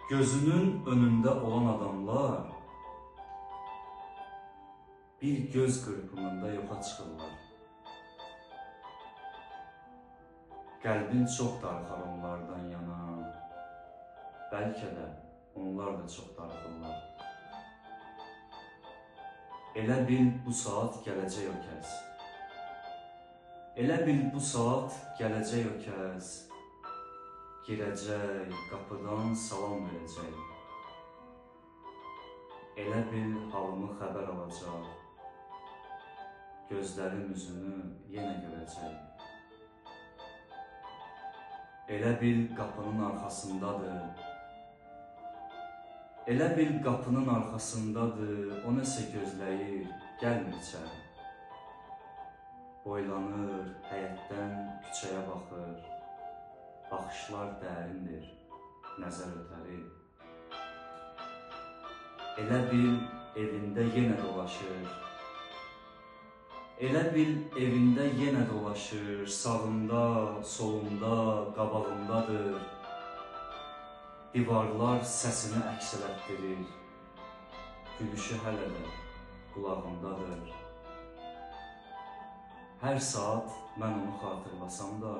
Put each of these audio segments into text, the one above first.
Gözünün önünde olan adamlar bir göz qırpımında yoxa çıxırlar. Qəlbin çox darıxar onlardan yana, bəlkə də onlar da çox darıxırlar. Elə bil bu saat gələcək o kəs. Elə bil bu saat gələcək o kəs. Girəcək, qapıdan salam verəcək. Elə bil halımı xəbər alacaq. Gözlərim üzünü yenə görəcək. Elə bil qapının arxasındadır. Elə bil qapının arxasındadır. O nəsə gözləyir, gəlmir içəri. Boylanır, həyətdən küçəyə baxır. Baxışlar dərindir, nəzər ötəri. Elə bil evində yenə dolaşır. Elə bil evində yenə dolaşır. Sağında, solunda, qabağındadır. Divarlar səsini əks elətdirir. Gülüşü hələ də qulağındadır. Hər saat mən onu xatırlasam da,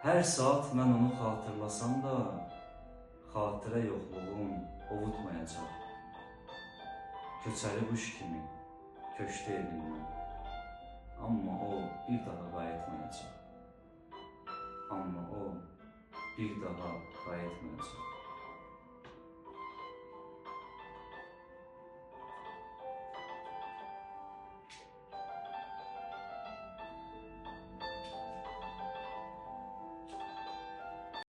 hər saat mən onu xatırlasam da, xatirə yoxluğum ovutmayacaq. Köçəri quş kimi köçdü evindən, amma o bir daha qayıtmayacaq. Amma o bir daha qayıtmayacaq.